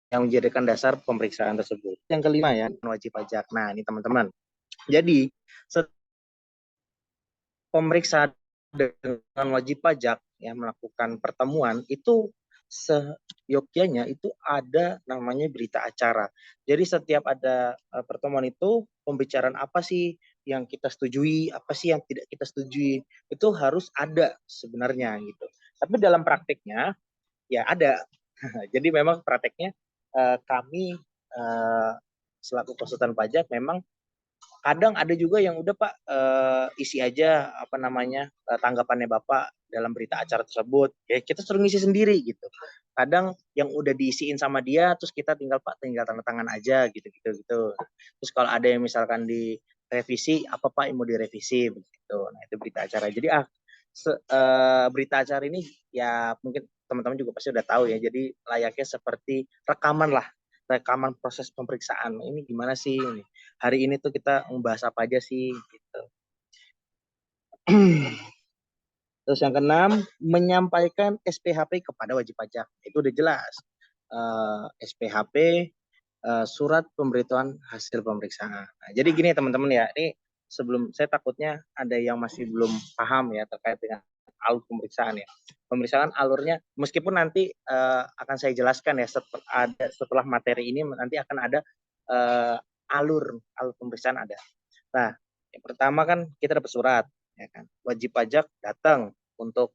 yang menjadikan dasar pemeriksaan tersebut. Yang kelima ya, wajib pajak. Nah, ini teman-teman. Jadi, pemeriksa dengan wajib pajak ya melakukan pertemuan itu seyogyanya itu ada namanya berita acara. Jadi setiap ada pertemuan itu pembicaraan apa sih yang kita setujui, apa sih yang tidak kita setujui, itu harus ada sebenarnya gitu. Tapi dalam praktiknya ya ada. Jadi memang prakteknya kami selaku konsultan pajak memang kadang ada juga yang udah Pak isi aja tanggapannya Bapak dalam berita acara tersebut. Ya kita suruh ngisi sendiri gitu. Kadang yang udah diisiin sama dia terus kita tinggal tanda tangan aja gitu. Terus kalau ada yang misalkan direvisi, apa Pak yang mau direvisi begitu. Nah, itu berita acara. Jadi berita acara ini ya mungkin teman-teman juga pasti udah tahu ya. Jadi layaknya seperti rekaman proses pemeriksaan. Ini gimana sih ini? Hari ini tuh kita membahas apa aja sih gitu. Terus yang keenam, menyampaikan SPHP kepada wajib pajak. Itu udah jelas. SPHP surat pemberitahuan hasil pemeriksaan. Nah, jadi gini teman-teman ya, ini sebelum saya takutnya ada yang masih belum paham ya terkait dengan alur pemeriksaan ya. Pemeriksaan alurnya, meskipun nanti akan saya jelaskan ya setelah materi ini nanti akan ada alur pemeriksaan ada. Nah, yang pertama kan kita dapat surat, ya kan. Wajib pajak datang untuk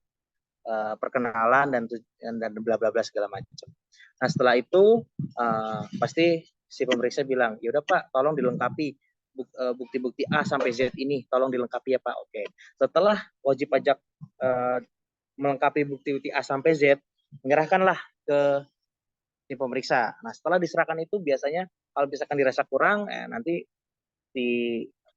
perkenalan dan bla bla bla segala macam. Nah setelah itu pasti si pemeriksa bilang, ya udah Pak, tolong dilengkapi bukti-bukti A sampai Z ini, tolong dilengkapi ya Pak. Oke. Setelah wajib pajak melengkapi bukti-bukti A sampai Z, menyerahkanlah ke si pemeriksa. Nah setelah diserahkan itu biasanya kalau misalkan dirasa kurang, nanti si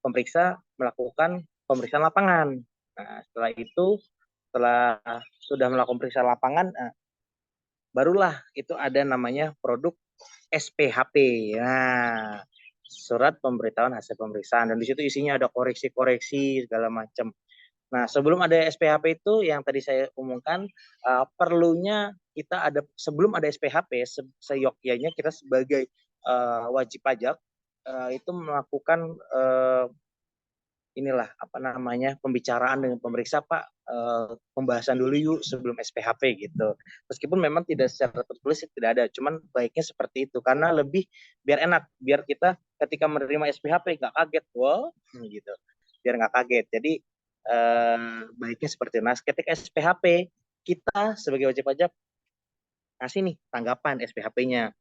pemeriksa melakukan pemeriksaan lapangan. Nah setelah itu, setelah sudah melakukan pemeriksaan lapangan, barulah itu ada namanya produk SPHP. Nah, surat pemberitahuan hasil pemeriksaan, dan di situ isinya ada koreksi-koreksi segala macam. Nah, sebelum ada SPHP itu yang tadi saya umumkan, perlunya kita ada, sebelum ada SPHP, seyogyanya kita sebagai wajib pajak itu melakukan inilah apa namanya pembicaraan dengan pemeriksa, Pak, pembahasan dulu yuk sebelum SPHP gitu. Meskipun memang tidak secara tertulis tidak ada, cuman baiknya seperti itu karena lebih biar enak, biar kita ketika menerima SPHP nggak kaget, wow gitu, biar nggak kaget. Jadi baiknya seperti itu. Nah, ketika SPHP kita sebagai wajib pajak kasih nih tanggapan SPHP-nya.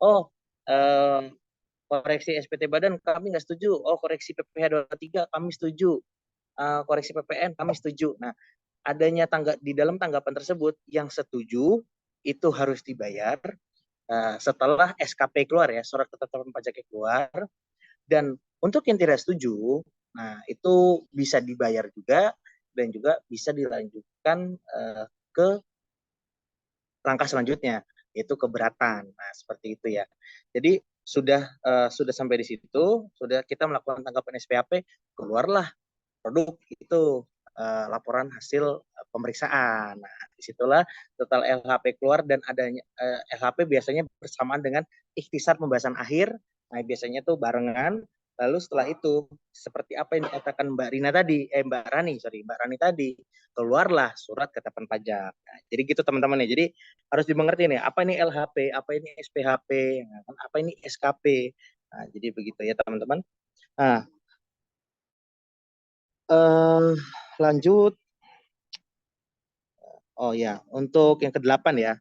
Oh, koreksi SPT badan kami nggak setuju. Oh, koreksi PPh 23 kami setuju. Koreksi PPN kami setuju. Nah, adanya di dalam tanggapan tersebut yang setuju itu harus dibayar setelah SKP keluar ya, surat ketetapan pajaknya keluar. Dan untuk yang tidak setuju, nah itu bisa dibayar juga dan juga bisa dilanjutkan ke langkah selanjutnya, yaitu keberatan. Nah, seperti itu ya. Jadi sudah sampai di situ, sudah kita melakukan tanggapan SPHP, keluarlah produk itu laporan hasil pemeriksaan. Nah, disitulah total LHP keluar dan adanya LHP biasanya bersamaan dengan ikhtisar pembahasan akhir. Nah, biasanya tuh barengan. Lalu setelah itu seperti apa yang dikatakan Mbak Mbak Rani tadi, keluarlah surat ketetapan pajak. Nah, jadi gitu teman-teman ya. Jadi harus dimengerti nih, apa ini LHP, apa ini SPHP, apa ini SKP. Nah, jadi begitu ya teman-teman. Nah, lanjut. Oh ya, untuk yang ke-8 ya,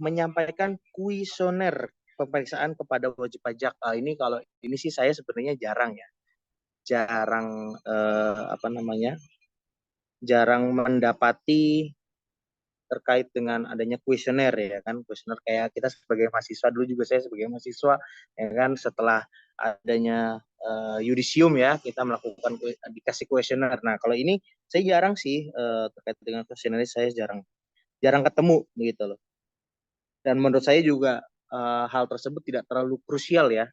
menyampaikan kuesioner pemeriksaan kepada wajib pajak. Ini kalau ini sih saya sebenarnya jarang ya, jarang mendapati terkait dengan adanya kuesioner ya kan, kuesioner kayak kita sebagai mahasiswa, dulu juga saya sebagai mahasiswa ya kan, setelah adanya yudisium ya kita melakukan dikasih kuesioner. Nah kalau ini saya jarang sih terkait dengan kuesioner, saya jarang ketemu begitu loh, dan menurut saya juga hal tersebut tidak terlalu krusial ya,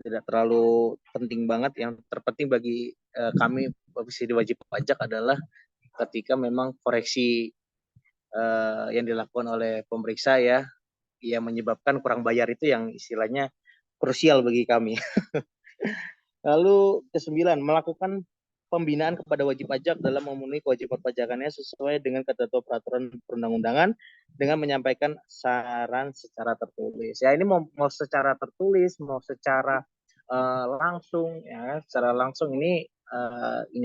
tidak terlalu penting banget. Yang terpenting bagi kami posisi wajib pajak adalah ketika memang koreksi yang dilakukan oleh pemeriksa ya, yang menyebabkan kurang bayar itu yang istilahnya krusial bagi kami. Lalu ke-9, melakukan pembinaan kepada wajib pajak dalam memenuhi kewajiban pajakannya sesuai dengan ketentuan peraturan perundang-undangan dengan menyampaikan saran secara tertulis. Ya ini mau secara tertulis, mau secara langsung ya, secara langsung ini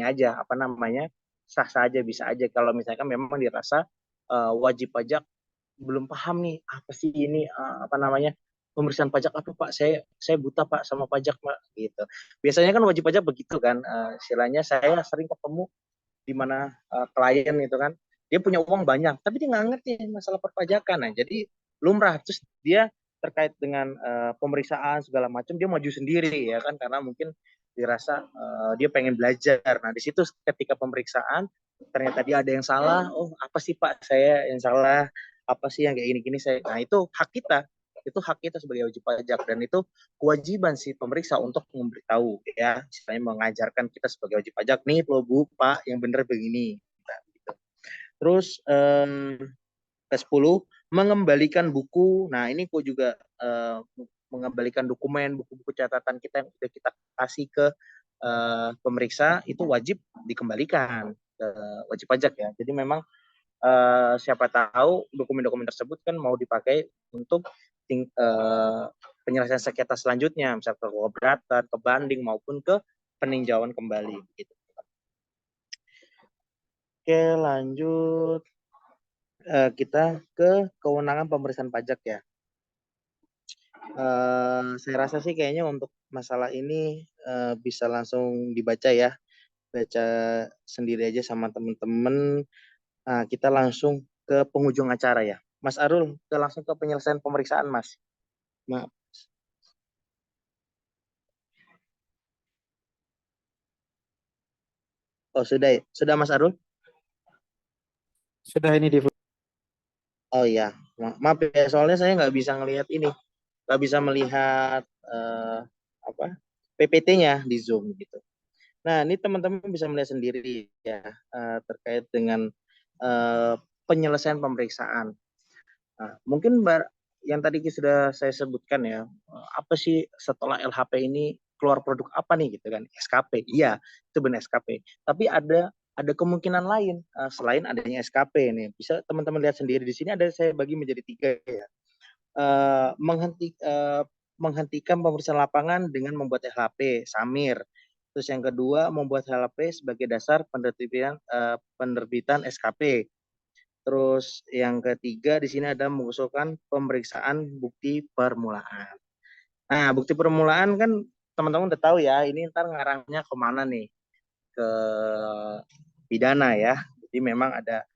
aja apa namanya, sah-sah aja, bisa aja kalau misalkan memang dirasa wajib pajak belum paham nih apa sih ini apa namanya pemeriksaan pajak apa Pak, saya buta Pak sama pajak Pak gitu. Biasanya kan wajib pajak begitu kan, istilahnya saya sering ketemu di mana klien itu kan dia punya uang banyak tapi dia nggak ngerti masalah perpajakan. Nah jadi lumrah terus dia terkait dengan pemeriksaan segala macam dia maju sendiri ya kan, karena mungkin dirasa dia pengen belajar. Nah di situ ketika pemeriksaan ternyata dia ada yang salah, oh apa sih Pak saya yang salah, apa sih yang kayak gini-gini saya. Nah itu hak kita sebagai wajib pajak, dan itu kewajiban si pemeriksa untuk memberitahu ya, istilahnya mengajarkan kita sebagai wajib pajak, nih loh Bu Pak yang benar begini. Nah, gitu. Terus ke-10, mengembalikan buku. Nah ini kok juga mengembalikan dokumen, buku-buku catatan kita yang sudah kita kasih ke pemeriksa itu wajib dikembalikan wajib pajak ya. Jadi memang siapa tahu dokumen-dokumen tersebut kan mau dipakai untuk penyelesaian sengketa selanjutnya, misalnya ke keberatan, ke banding maupun ke peninjauan kembali. Gitu. Oke, lanjut kita ke kewenangan pemeriksaan pajak ya. Saya rasa sih kayaknya untuk masalah ini bisa langsung dibaca ya, baca sendiri aja sama teman-teman. Kita langsung ke penghujung acara ya. Mas Arul, kita langsung ke penyelesaian pemeriksaan, Mas. Maaf. Oh, sudah Mas Arul? Sudah ini di Oh iya, maaf ya, soalnya saya nggak bisa ngelihat ini, nggak bisa melihat apa PPT-nya di Zoom gitu. Nah, ini teman-teman bisa melihat sendiri ya terkait dengan penyelesaian pemeriksaan. Nah, mungkin yang tadi sudah saya sebutkan ya, apa sih setelah LHP ini keluar produk apa nih gitu kan? SKP. Iya, itu benar SKP. Tapi ada kemungkinan lain selain adanya SKP ini. Bisa teman-teman lihat sendiri di sini ada saya bagi menjadi 3 ya. Menghentikan pemeriksaan lapangan dengan membuat LHP, Samir. Terus yang kedua membuat LHP sebagai dasar penerbitan SKP. Terus yang ketiga di sini ada mengusulkan pemeriksaan bukti permulaan. Nah, bukti permulaan kan teman-teman udah tahu ya, ini ntar ngarahnya kemana nih? Ke pidana ya. Jadi memang ada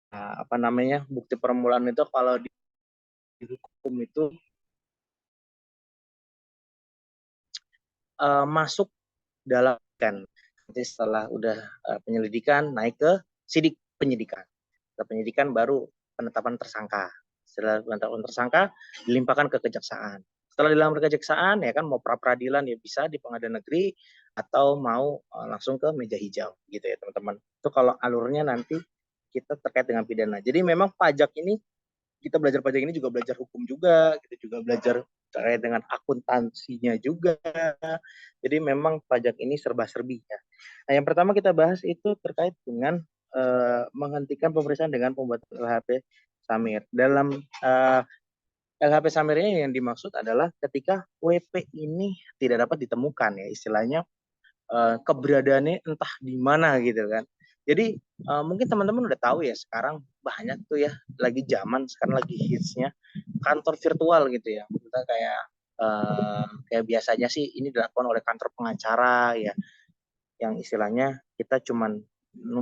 apa namanya bukti permulaan itu kalau di hukum itu masuk dalam kan. Nanti setelah udah penyelidikan naik ke sidik penyidikan. Ke penyidikan baru penetapan tersangka. Setelah penetapan tersangka dilimpahkan ke kejaksaan. Setelah dilamar ke kejaksaan ya kan mau pra peradilan ya bisa di pengadilan negeri atau mau langsung ke meja hijau gitu ya teman-teman. Itu kalau alurnya nanti kita terkait dengan pidana. Jadi memang pajak ini kita belajar pajak ini juga belajar hukum juga, kita juga belajar terkait dengan akuntansinya juga. Jadi memang pajak ini serba-serbi ya. Nah, yang pertama kita bahas itu terkait dengan menghentikan pemeriksaan dengan pembuat LHP Samir. Dalam LHP Samir ini yang dimaksud adalah ketika WP ini tidak dapat ditemukan ya, istilahnya keberadaannya entah di mana gitu kan. Jadi mungkin teman-teman udah tahu ya sekarang banyak tuh ya lagi zaman sekarang lagi hitsnya kantor virtual gitu ya. Kita kayak biasanya sih ini dilakukan oleh kantor pengacara ya, yang istilahnya kita cuman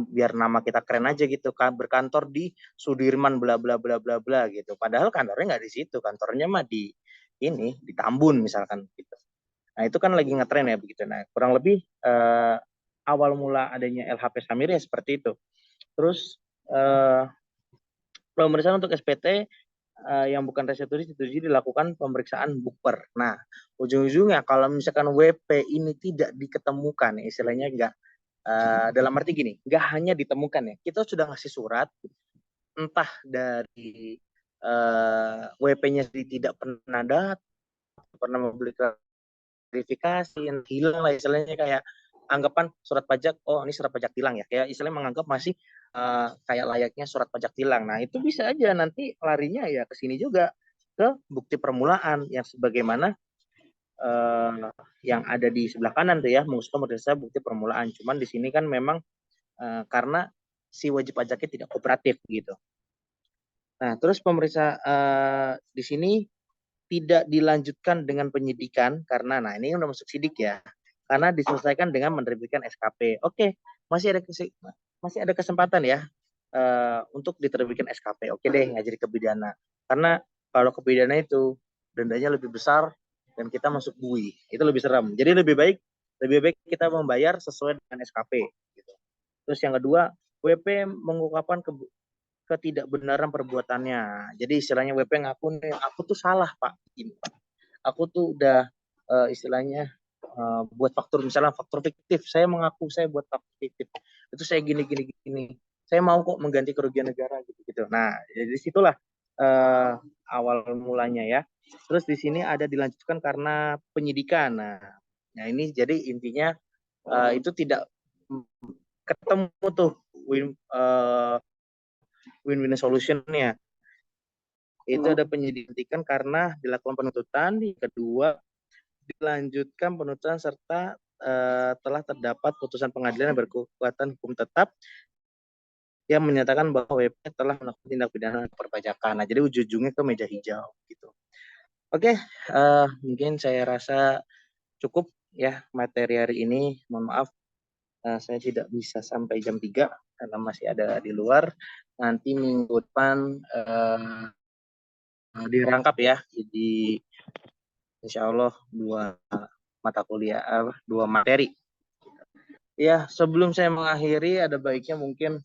biar nama kita keren aja gitu kan, berkantor di Sudirman bla bla bla bla bla gitu. Padahal kantornya nggak di situ, kantornya mah di ini di Tambun misalkan gitu. Nah itu kan lagi ngetren ya begitu. Nah kurang lebih awal mula adanya LHP Samir ya seperti itu. Terus pemeriksaan untuk SPT yang bukan restitusi dilakukan pemeriksaan bukper. Nah ujung-ujungnya kalau misalkan WP ini tidak diketemukan, istilahnya nggak dalam arti gini, nggak hanya ditemukan ya, kita sudah ngasih surat, entah dari WP-nya tidak pernah datang, pernah membeli verifikasi, yang hilang lah istilahnya kayak anggapan surat pajak, oh ini surat pajak tilang ya, kayak istilahnya menganggap masih kayak layaknya surat pajak tilang. Nah itu bisa aja nanti larinya ya ke sini juga ke bukti permulaan yang sebagaimana yang ada di sebelah kanan tuh ya, mengusulkan bukti permulaan. Cuman di sini kan memang karena si wajib pajaknya tidak kooperatif gitu. Nah, terus pemeriksa di sini tidak dilanjutkan dengan penyidikan karena, nah ini udah masuk sidik ya, karena diselesaikan dengan menerbitkan SKP. Oke, masih ada kesempatan ya untuk diterbitkan SKP. Oke deh, nggak jadi ke pidana. Karena kalau ke pidana itu dendanya lebih besar dan kita masuk bui, itu lebih serem. Jadi lebih baik kita membayar sesuai dengan SKP. Gitu. Terus yang kedua, WP mengungkapkan ketidakbenaran perbuatannya. Jadi istilahnya WP ngaku nih, aku tuh salah Pak. Aku tuh udah istilahnya buat faktur, misalnya faktur fiktif. Saya mengaku saya buat faktur fiktif. Itu saya gini gini gini. Saya mau kok mengganti kerugian negara gitu gitu. Nah, jadi situlah awal mulanya ya. Terus di sini ada dilanjutkan karena penyidikan. Nah ini jadi intinya itu tidak ketemu tuh win-win solution-nya. Itu ada penyelidikan karena dilakukan penuntutan, kedua dilanjutkan penuntutan serta telah terdapat putusan pengadilan yang berkekuatan hukum tetap yang menyatakan bahwa WP telah melakukan tindak pidana perpajakan. Nah, jadi ujung-ujungnya ke meja hijau gitu. Oke, mungkin saya rasa cukup ya materi hari ini. Mohon maaf saya tidak bisa sampai jam 3 karena masih ada di luar. Nanti minggu depan dirangkap ya. Jadi insya Allah 2 mata kuliah, 2 materi. Ya, sebelum saya mengakhiri ada baiknya mungkin